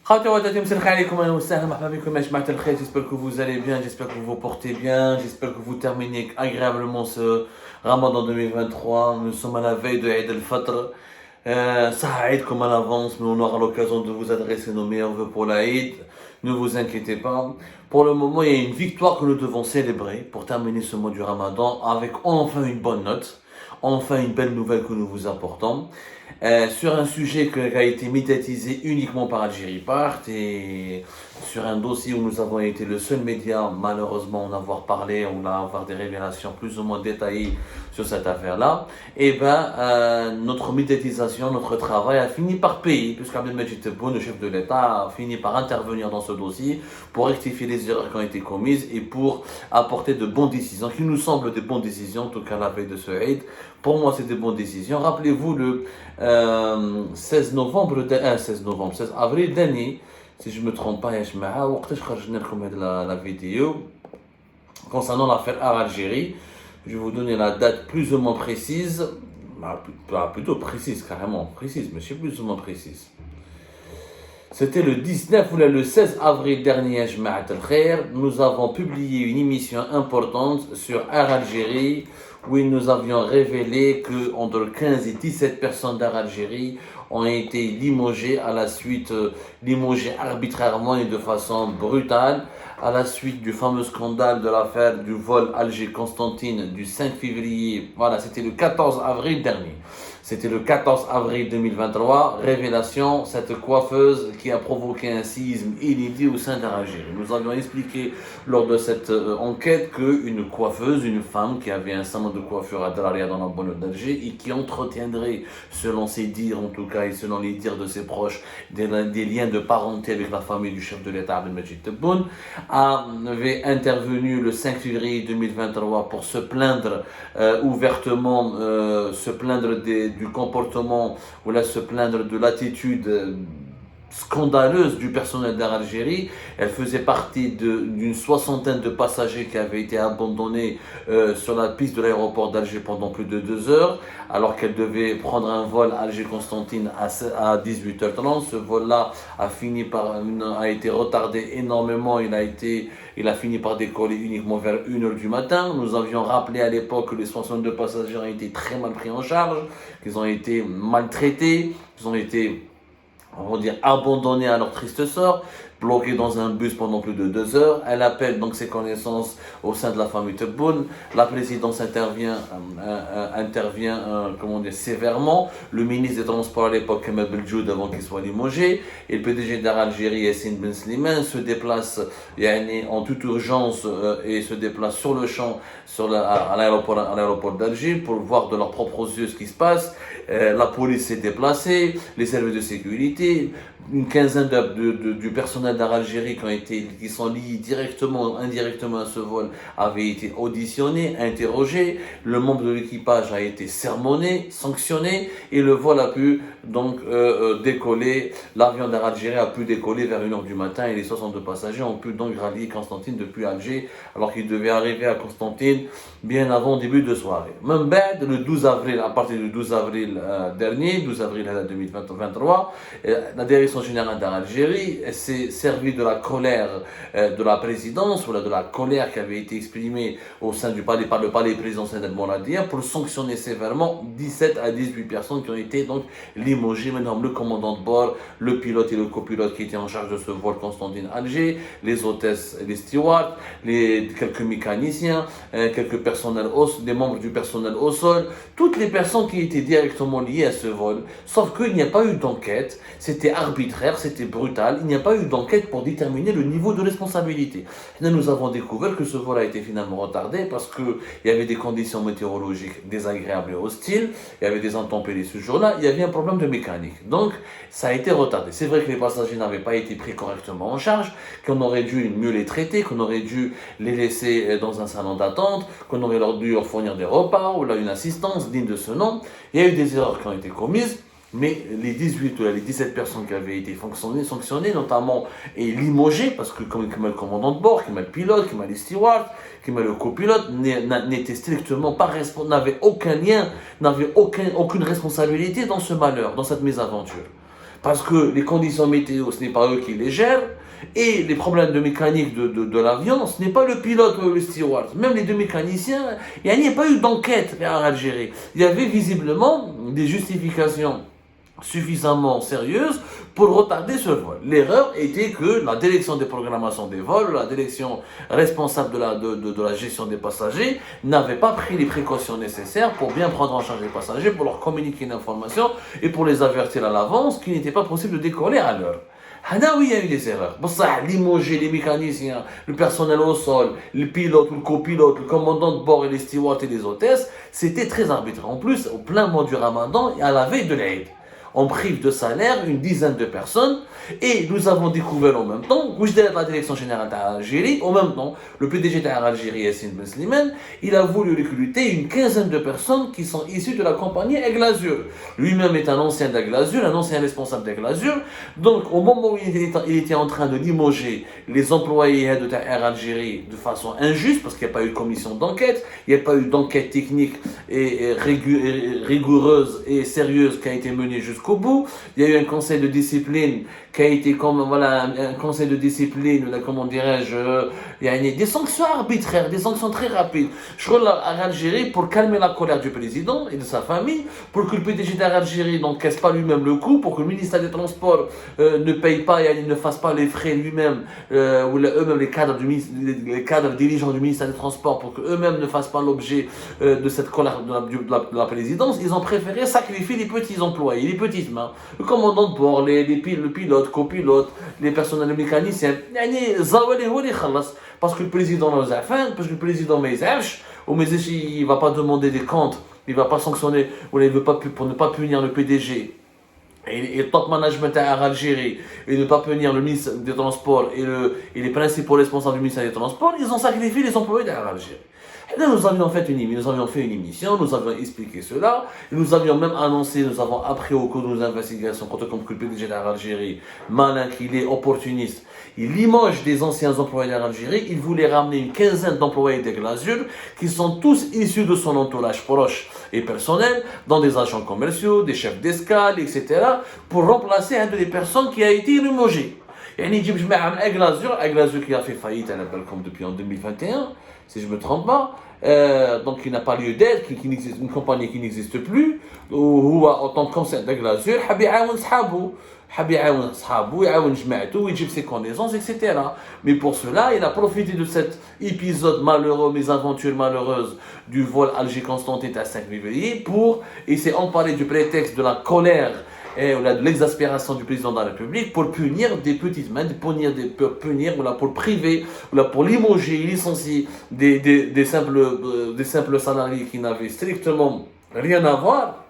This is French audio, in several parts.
J'espère que vous allez bien, j'espère que vous vous portez bien, j'espère que vous terminez agréablement ce Ramadan 2023. Nous sommes à la veille de Eid al-Fitr. Ça aide comme à l'avance, mais on aura l'occasion de vous adresser nos meilleurs vœux pour l'Aïd. Ne vous inquiétez pas. Pour le moment, il y a une victoire que nous devons célébrer pour terminer ce mois du Ramadan avec enfin une bonne note, enfin une belle nouvelle que nous vous apportons. Sur un sujet qui a été médiatisé uniquement par Algérie Part et sur un dossier où nous avons été le seul média malheureusement en avoir parlé, on a avoir des révélations plus ou moins détaillées sur cette affaire-là, notre médiatisation, notre travail a fini par payer, puisqu'Abdelmajid Tebboune, le chef de l'État, a fini par intervenir dans ce dossier pour rectifier les erreurs qui ont été commises et pour apporter de bonnes décisions, qui nous semblent des bonnes décisions, en tout cas la veille de ce Eid. Pour moi, c'est des bonnes décisions. Rappelez-vous, le 16 avril dernier, si je ne me trompe pas, la vidéo concernant l'affaire Algérie. Je vais vous donner la date plus ou moins précise, plutôt précise carrément, précise, mais c'est plus ou moins précise. C'était le 19 ou le 16 avril dernier, nous avons publié une émission importante sur Air Algérie où nous avions révélé que entre 15 et 17 personnes d'Air Algérie ont été limogées limogées arbitrairement et de façon brutale à la suite du fameux scandale de l'affaire du vol Alger-Constantine du 5 février. Voilà, c'était le 14 avril dernier. C'était le 14 avril 2023, révélation, cette coiffeuse qui a provoqué un séisme inédit au sein d'Air Algérie. Nous avions expliqué lors de cette enquête qu'une coiffeuse, une femme qui avait un salon de coiffure à Dalaria dans la banlieue d'Alger et qui entretiendrait, selon ses dires en tout cas et selon les dires de ses proches, des liens de parenté avec la famille du chef de l'État Abdelmajid Tebboune, avait intervenu le 5 février 2023 pour se plaindre ouvertement, se plaindre du comportement, ou là se plaindre de l'attitude scandaleuse du personnel d'Air Algérie. Elle faisait partie d'une soixantaine de passagers qui avaient été abandonnés sur la piste de l'aéroport d'Alger pendant plus de 2 heures, alors qu'elle devait prendre un vol Alger-Constantine à 18h30. Ce vol-là a été retardé énormément. Il a fini par décoller uniquement vers 1h du matin. Nous avions rappelé à l'époque que les 62 passagers ont été très mal pris en charge, qu'ils ont été maltraités, qu'ils ont été, on va dire, abandonnés à leur triste sort, bloqués dans un bus pendant plus de 2 heures. Elle appelle donc ses connaissances au sein de la famille Tebboune. La présidence intervient sévèrement. Le ministre des Transports à l'époque, Kamel Beljoud, avant qu'il soit limogé, et le PDG d'Air Algérie, Yassine Ben Slimane, se déplace en toute urgence et se déplace sur le champ à l'aéroport d'Alger pour voir de leurs propres yeux ce qui se passe. La police s'est déplacée, les services de sécurité, une quinzaine du personnel d'Air Algérie qui sont liés directement ou indirectement à ce vol avaient été auditionnés, interrogés. Le membre de l'équipage a été sermonné, sanctionné et le vol a pu donc décoller. L'avion d'Air Algérie a pu décoller vers 1h du matin et les 62 passagers ont pu donc rallier Constantine depuis Alger alors qu'ils devaient arriver à Constantine bien avant début de soirée. Même le 12 avril, à partir du 12 avril dernier, 12 avril 2023, la direction générale d'Air Algérie s'est servi de la colère de la présidence ou de la colère qui avait été exprimée au sein du palais par le palais présidentiel d'El-Mouladia pour sanctionner sévèrement 17 à 18 personnes qui ont été donc limogées. Maintenant, le commandant de bord, le pilote et le copilote qui étaient en charge de ce vol Constantine-Alger, les hôtesses et les stewards, quelques mécaniciens, des membres du personnel au sol, toutes les personnes qui étaient directement liées à ce vol. Sauf qu'il n'y a pas eu d'enquête, c'était arbitraire, c'était brutal, il n'y a pas eu d'enquête pour déterminer le niveau de responsabilité. Et là, nous avons découvert que ce vol a été finalement retardé parce qu'il y avait des conditions météorologiques désagréables et hostiles, il y avait des intempéries ce jour-là, il y avait un problème de mécanique. Donc, ça a été retardé. C'est vrai que les passagers n'avaient pas été pris correctement en charge, qu'on aurait dû mieux les traiter, qu'on aurait dû les laisser dans un salon d'attente, qu'on aurait dû leur fournir des repas ou là une assistance digne de ce nom. Il y a eu des erreurs qui ont été commises. Mais les 18 ou les 17 personnes qui avaient été sanctionnées, notamment et limogées, parce que comme le commandant de bord, comme le pilote, comme les stewards, comme le copilote, n'étaient strictement pas responsables, n'avaient aucun lien, n'avaient aucune responsabilité dans ce malheur, dans cette mésaventure. parce que les conditions météo, ce n'est pas eux qui les gèrent, et les problèmes de mécanique de l'avion, ce n'est pas le pilote ou le steward, même les deux mécaniciens, il n'y a pas eu d'enquête en Algérie. Il y avait visiblement des justifications suffisamment sérieuse pour retarder ce vol. L'erreur était que la direction des programmations des vols, la direction responsable de la gestion des passagers, n'avait pas pris les précautions nécessaires pour bien prendre en charge les passagers, pour leur communiquer une information et pour les avertir à l'avance qu'il n'était pas possible de décoller à l'heure. Oui, il y a eu des erreurs. Limoger les mécaniciens, le personnel au sol, le pilote ou le copilote, le commandant de bord et les stewards et les hôtesses, c'était très arbitraire. En plus, au plein mois du Ramadan et à la veille de l'Aïd. On prive de salaire une dizaine de personnes et nous avons découvert en même temps, la direction générale d'Algérie, en même temps, le PDG d'Algérie, Yassine Ben Slimane, il a voulu recruter une quinzaine de personnes qui sont issues de la compagnie Aigle Azur. Lui-même est un ancien d'Aigle Azur, un ancien responsable d'Aigle Azur. Donc, au moment où il était en train de limoger les employés de Air Algérie de façon injuste, parce qu'il n'y a pas eu de commission d'enquête, il n'y a pas eu d'enquête technique et rigoureuse et sérieuse qui a été menée jusqu'au bout. Il y a eu un conseil de discipline qui a été comme un conseil de discipline, comment dirais-je, il y a des sanctions arbitraires, des sanctions très rapides. Je crois à Algérie pour calmer la colère du président et de sa famille, pour que le PDG d'Algérie n'encaisse pas lui-même le coup, pour que le ministère des Transports ne paye pas et ne fasse pas les frais lui-même, ou eux-mêmes les cadres dirigeants du ministère des Transports, pour qu'eux-mêmes ne fassent pas l'objet de cette colère de la présidence. Ils ont préféré sacrifier les petits employés, les petites mains, le commandant de bord, le pilote, copilote, les personnels mécaniciens. Parce que le président n'a pas faim, parce que le président il ne va pas demander des comptes, il ne va pas sanctionner, ou il veut pas, pour ne pas punir le PDG. Et le top management à Algérie, et ne pas punir le ministre des Transports et les principaux responsables du ministère des Transports, ils ont sacrifié les employés d'Algérie. Et là, nous avions fait une émission, nous avions expliqué cela, et nous avions même annoncé, nous avons appris au cours de nos investigations, quand on que le PDG d'Algérie, malin qu'il est, opportuniste, il limoge des anciens employés d'Algérie, il voulait ramener une quinzaine d'employés d'Aigle Azur, qui sont tous issus de son entourage proche et personnel, dans des agents commerciaux, des chefs d'escale, etc., pour remplacer un des personnes qui a été limogé. يعني يجيب جماعه من Aigle Azur qui a fait faillite depuis en 2021 si je ne me trompe pas, donc il n'a pas lieu d'être, une compagnie qui n'existe plus, ou en tant que conseil d'Aigle Azur حاب يعاون صحابه يعاون جماعته ويجيب ses connaissances, etc. Mais pour cela, il a profité de cet épisode malheureux, mésaventure malheureuse du vol Alger-Constantine à 5 février et s'est emparé du prétexte de la colère et de l'exaspération du président de la République pour punir des petites mains, pour priver, pour limoger, licencier des simples salariés qui n'avaient strictement rien à voir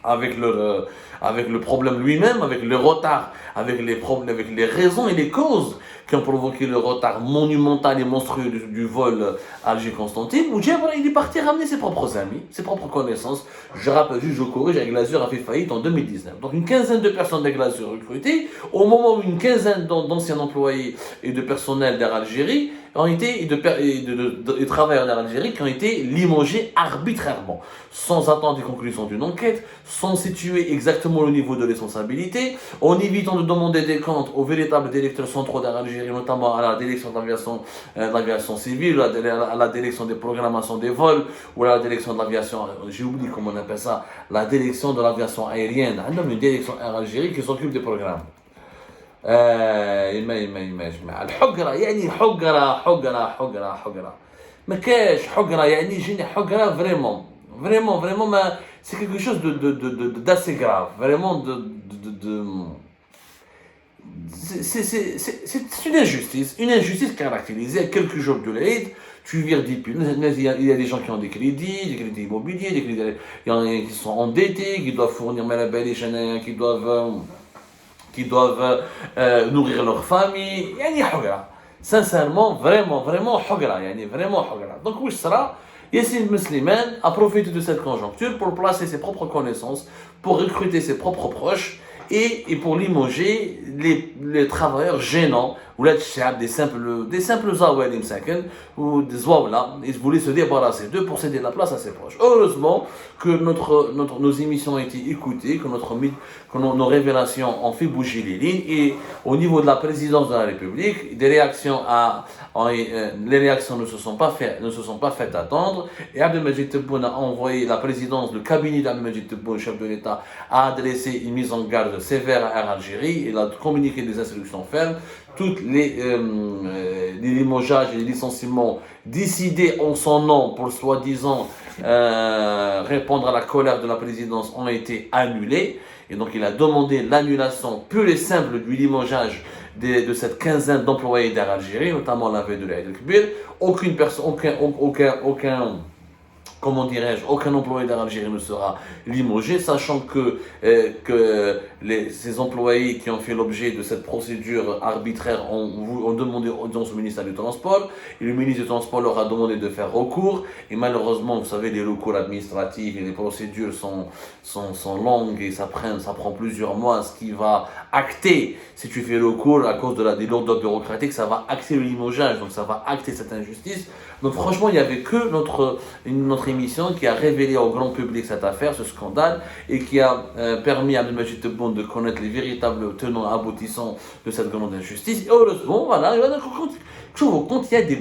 avec le problème lui-même, avec le retard, avec les raisons et les causes qui ont provoqué le retard monumental et monstrueux du vol Alger-Constantine, où Djebra, il est parti ramener ses propres amis, ses propres connaissances. Je rappelle juste, je corrige, Aigle Azur a fait faillite en 2019. Donc une quinzaine de personnes d'Aigle Azur recrutées, au moment où une quinzaine d'anciens employés et de personnel d'Air Algérie et de travailleurs d'Air Algérie qui ont été limogés arbitrairement, sans attendre les conclusions d'une enquête, sans situer exactement le niveau de responsabilité, en évitant de demander des comptes aux véritables directeurs centraux d'Air Algérie, notamment à la direction de l'aviation civile, à la direction des programmations des vols, ou à la direction de l'aviation, j'ai oublié comment on appelle ça, la direction de l'aviation aérienne. On a une direction Air Algérie qui s'occupe des programmes. الحقرة يعني حقرة ما كاش حقرة يعني جيني حقرة vraiment c'est quelque chose d'assez grave, vraiment c'est une injustice caractérisée à quelques jours de l'Aïd. Tu vires des pubs, il y a des gens qui ont des crédits immobiliers, il y en a qui sont endettés, qui doivent fournir qui doivent nourrir leur famille. Sincèrement, vraiment حقرة. Donc oui, cela, Yassine Ben Slimane a profité de cette conjoncture pour placer ses propres connaissances, pour recruter ses propres proches et pour limoger les travailleurs gênants, ou des simples Zawalim Saken, ou des Zawla, ils voulaient se débarrasser d'eux pour céder la place à ses proches. Heureusement que nos émissions ont été écoutées, que nos révélations ont fait bouger les lignes, et au niveau de la présidence de la République, les réactions ne se sont pas faites attendre, et Abdelmajid Tebboune a envoyé la présidence, le cabinet d'Abdelmajid Tebboune, chef de l'État, a adressé une mise en garde sévère à Air Algérie. Il a communiqué des instructions fermes. Toutes les limogeages et les licenciements décidés en son nom pour soi-disant répondre à la colère de la présidence ont été annulés. Et donc il a demandé l'annulation pure et simple du limogeage de cette quinzaine d'employés d'Air Algérie, notamment la veille de l'Aïd el-Kbir. Aucun employé d'Air Algérie ne sera limogé, sachant que ces employés qui ont fait l'objet de cette procédure arbitraire ont demandé audience au ministère du Transport, et le ministre du Transport leur a demandé de faire recours, et malheureusement, vous savez, les recours administratifs et les procédures sont longues, et ça prend plusieurs mois, ce qui va acter, si tu fais recours à cause des lourdeurs bureaucratiques, ça va acter le limogeage, donc ça va acter cette injustice. Donc franchement, il n'y avait que notre émission qui a révélé au grand public cette affaire, ce scandale, et qui a permis à Abdelmajid Tebboune de connaître les véritables tenants aboutissants de cette grande injustice. Et heureusement, voilà, quand il y a des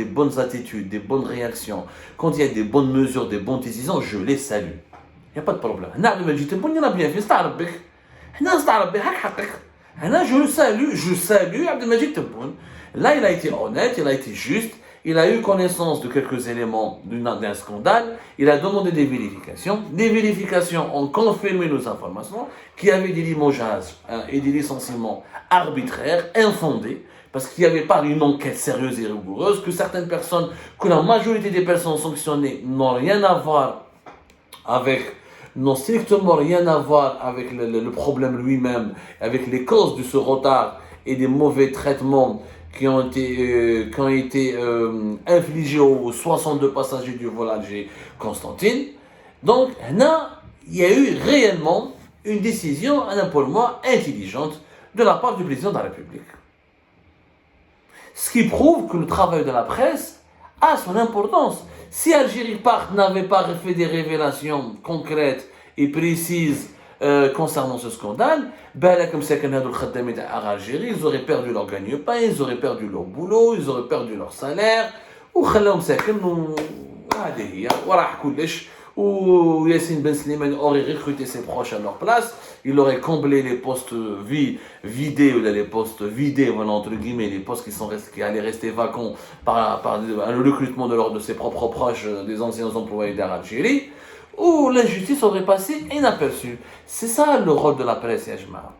bonnes attitudes, des bonnes réactions, quand il y a des bonnes mesures, des bonnes décisions, je les salue. Il n'y a pas de problème. Abdelmajid Tebboune, il a bien fait, je salue Abdelmajid Tebboune. Là, il a été honnête, il a été juste. Il a eu connaissance de quelques éléments d'un scandale, il a demandé des vérifications. Des vérifications ont confirmé nos informations qu'il y avait des limogeages et des licenciements arbitraires, infondés, parce qu'il n'y avait pas une enquête sérieuse et rigoureuse, que la majorité des personnes sanctionnées n'ont strictement rien à voir avec le problème lui-même, avec les causes de ce retard et des mauvais traitements qui ont été infligés aux 62 passagers du vol Alger-Constantine. Donc, là, il y a eu réellement une décision, pour moi, intelligente de la part du président de la République. Ce qui prouve que le travail de la presse a son importance. Si Algérie Part n'avait pas fait des révélations concrètes et précises concernant ce scandale, comme c'est qu'un Algérie, ils auraient perdu leur gagne-pain, ils auraient perdu leur boulot, ils auraient perdu leur salaire, ou Yassine Ben Slimane aurait recruté ses proches à leur place, il aurait comblé les postes vidés, ou les postes vidés, voilà, entre guillemets, les postes qui allaient rester vacants par le recrutement de ses propres proches, des anciens employés d'Air Algérie, où l'injustice aurait passé inaperçue. C'est ça le rôle de la presse, ya jama'a.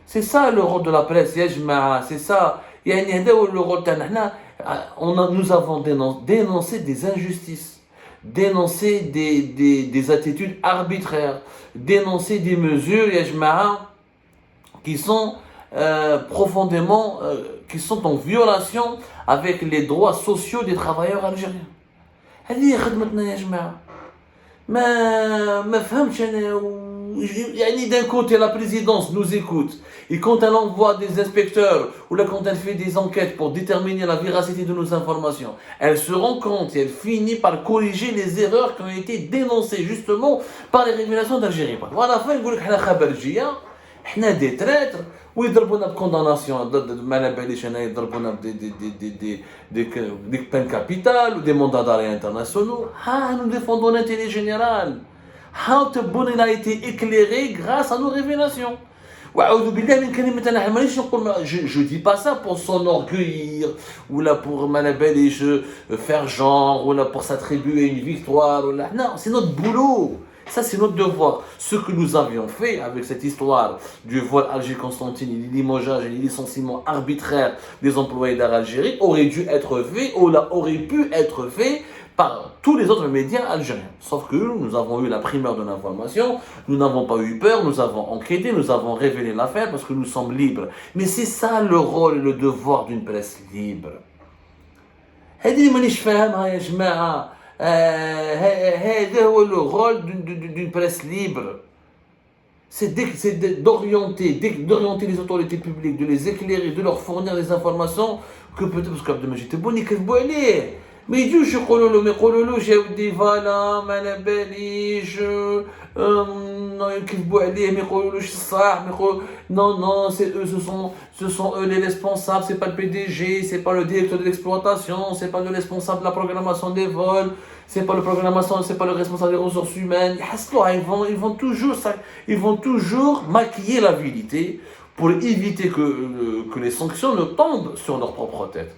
C'est ça le rôle de la presse, ya jama'a. C'est ça. Le rôle nous avons dénoncé des injustices, dénoncé des attitudes arbitraires, dénoncé des mesures, ya jama'a, qui sont qui sont en violation avec les droits sociaux des travailleurs algériens. هذه خدمتنا يا جماعة. ما فهمتش انا d'un côté la présidence nous écoute et quand elle envoie des inspecteurs ou là quand elle fait des enquêtes pour déterminer la véracité de nos informations, elle se rend compte et elle finit par corriger les erreurs qui ont été dénoncées justement par les révélations d'Algérie. Voilà, fin يقول لك حنا خبرجيه حنا دي تريتر ويضربونا بكونداناسيون ضد ما على باليش انا يضربونا des peines capitales ou des mandats d'arrêt internationaux. Nous défendons l'intérêt général. Tebboune a été éclairé grâce à nos révélations. Je dis pas ça pour s'enorgueillir ou là pour faire genre ou là pour s'attribuer une victoire ou là. Non, c'est notre boulot. Ça, c'est notre devoir. Ce que nous avions fait avec cette histoire du vol Alger-Constantine, les limogeages et les licenciements arbitraires des employés d'Air Algérie aurait dû être fait, ou là, aurait pu être fait par tous les autres médias algériens. Sauf que nous avons eu la primeur de l'information, nous n'avons pas eu peur, nous avons enquêté, nous avons révélé l'affaire parce que nous sommes libres. Mais c'est ça le rôle et le devoir d'une presse libre. هذا هو le rôle d'une presse libre. c'est d'orienter les autorités publiques, de les éclairer, de leur fournir des informations que peut-être parce qu'Abdelmajid Tebboune يكذبوا عليه. ما يجوش يقولوا له يا ودي فوالا ما على باليش يكذبوا عليه ما يقولولوش الصح non c'est eux ce sont eux les responsables, c'est pas le PDG, c'est pas le directeur de l'exploitation, c'est pas le responsable de la programmation des vols, c'est pas le responsable des ressources humaines. Ils vont toujours maquiller la vérité pour éviter que les sanctions ne tombent sur leur propre tête.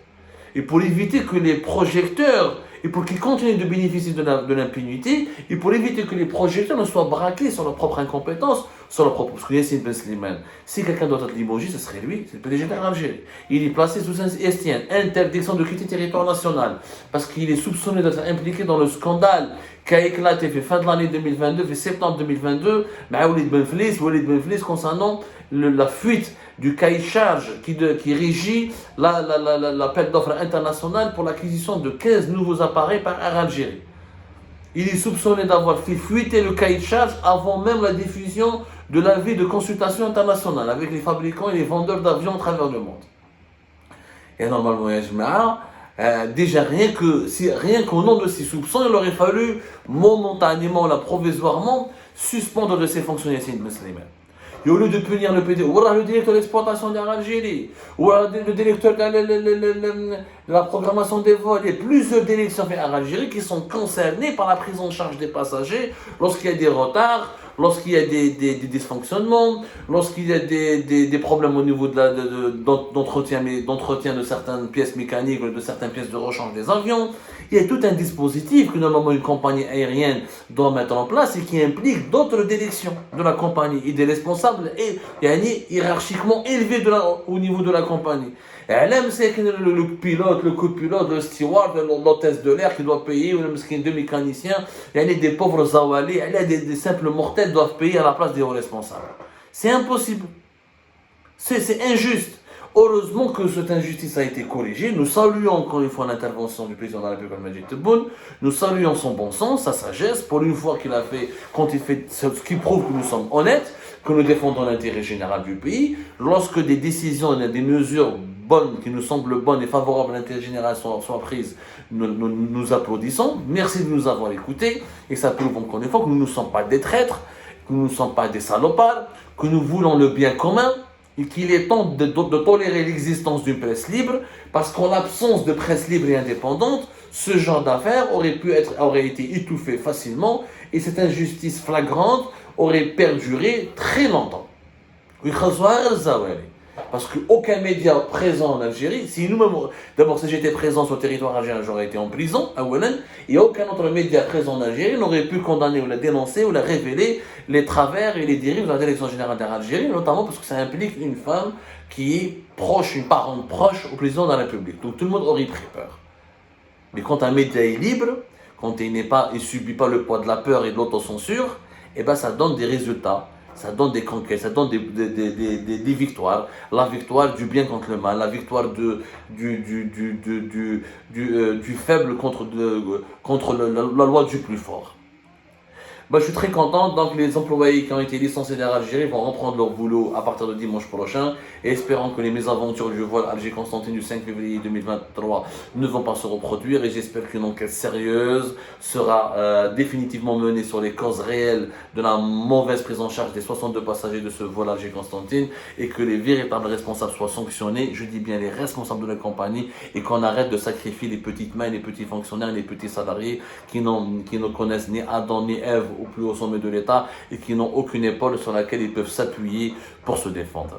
Et pour éviter que les projecteurs, et pour qu'ils continuent de bénéficier de l'impunité, et pour éviter que les projecteurs ne soient braqués sur leur propre incompétence, sur leur propre... Parce que Yassine Ben Slimane, si quelqu'un doit être limogé, ce serait lui, c'est le PDG d'Algérie. Il est placé sous STN, interdiction de quitter le territoire national, parce qu'il est soupçonné d'être impliqué dans le scandale qui a éclaté fin de l'année 2022, fin septembre 2022, Walid Ben Flis concernant la fuite du cahier de charge qui régit l'appel d'offres international pour l'acquisition de 15 nouveaux appareils par Air Algérie. Il est soupçonné d'avoir fait fuiter le cahier de charge avant même la diffusion de l'avis de consultation internationale avec les fabricants et les vendeurs d'avions à travers le monde. Et normalement, déjà rien qu'au nom de ces soupçons, il aurait fallu momentanément, provisoirement, suspendre de ses fonctions Yassine Ben Slimane. Et au lieu de punir le PDG, ou le directeur d'exploitation d'Air Algérie, ou le directeur de la programmation des vols, il y a plusieurs directions d'Air Algérie qui sont concernées par la prise en charge des passagers lorsqu'il y a des retards, lorsqu'il y a des dysfonctionnements, lorsqu'il y a des problèmes au niveau d'entretien de certaines pièces mécaniques, de certaines pièces de rechange des avions. Il y a tout un dispositif que normalement une compagnie aérienne doit mettre en place et qui implique d'autres directions de la compagnie et des responsables hiérarchiquement élevés au niveau de la compagnie. C'est le pilote, le copilote, le steward, l'hôtesse de l'air qui doit payer, ou le deux mécaniciens, des pauvres zawali, des simples mortels doivent payer à la place des hauts responsables. C'est impossible. C'est injuste. Heureusement que cette injustice a été corrigée. Nous saluons encore une fois l'intervention du président de la République Abdelmajid Tebboune. Nous saluons son bon sens, sa sagesse, pour une fois quand il fait ce qui prouve que nous sommes honnêtes, que nous défendons l'intérêt général du pays. Lorsque des décisions, des mesures bonnes, qui nous semblent bonnes et favorables à l'intérêt général soient prises, nous applaudissons. Merci de nous avoir écoutés. Et ça prouve encore une fois que nous ne sommes pas des traîtres, que nous ne sommes pas des salopards, que nous voulons le bien commun. Et qu'il est temps de tolérer l'existence d'une presse libre, parce qu'en l'absence de presse libre et indépendante, ce genre d'affaires aurait été étouffé facilement, et cette injustice flagrante aurait perduré très longtemps. Parce qu'aucun média présent en Algérie, d'abord si j'étais présent sur le territoire algérien, j'aurais été en prison, et aucun autre média présent en Algérie n'aurait pu condamner ou la dénoncer ou la révéler les travers et les dérives de la direction générale d'Algérie, notamment parce que ça implique une femme qui est proche, une parente proche au président de la République. Donc tout le monde aurait pris peur. Mais quand un média est libre, quand il ne subit pas le poids de la peur et de l'autocensure, ça donne des résultats. Ça donne des conquêtes, ça donne des victoires. La victoire du bien contre le mal, la victoire du faible contre la loi du plus fort. Je suis très content. Donc les employés qui ont été licenciés d'Air Algérie vont reprendre leur boulot à partir de dimanche prochain, et espérons que les mésaventures du vol Alger-Constantine du 5 février 2023 ne vont pas se reproduire, et j'espère qu'une enquête sérieuse sera définitivement menée sur les causes réelles de la mauvaise prise en charge des 62 passagers de ce vol Alger-Constantine, et que les véritables responsables soient sanctionnés, je dis bien les responsables de la compagnie, et qu'on arrête de sacrifier les petites mains, les petits fonctionnaires, les petits salariés qui ne connaissent ni Adam ni Ève au plus haut sommet de l'État, et qui n'ont aucune épaule sur laquelle ils peuvent s'appuyer pour se défendre.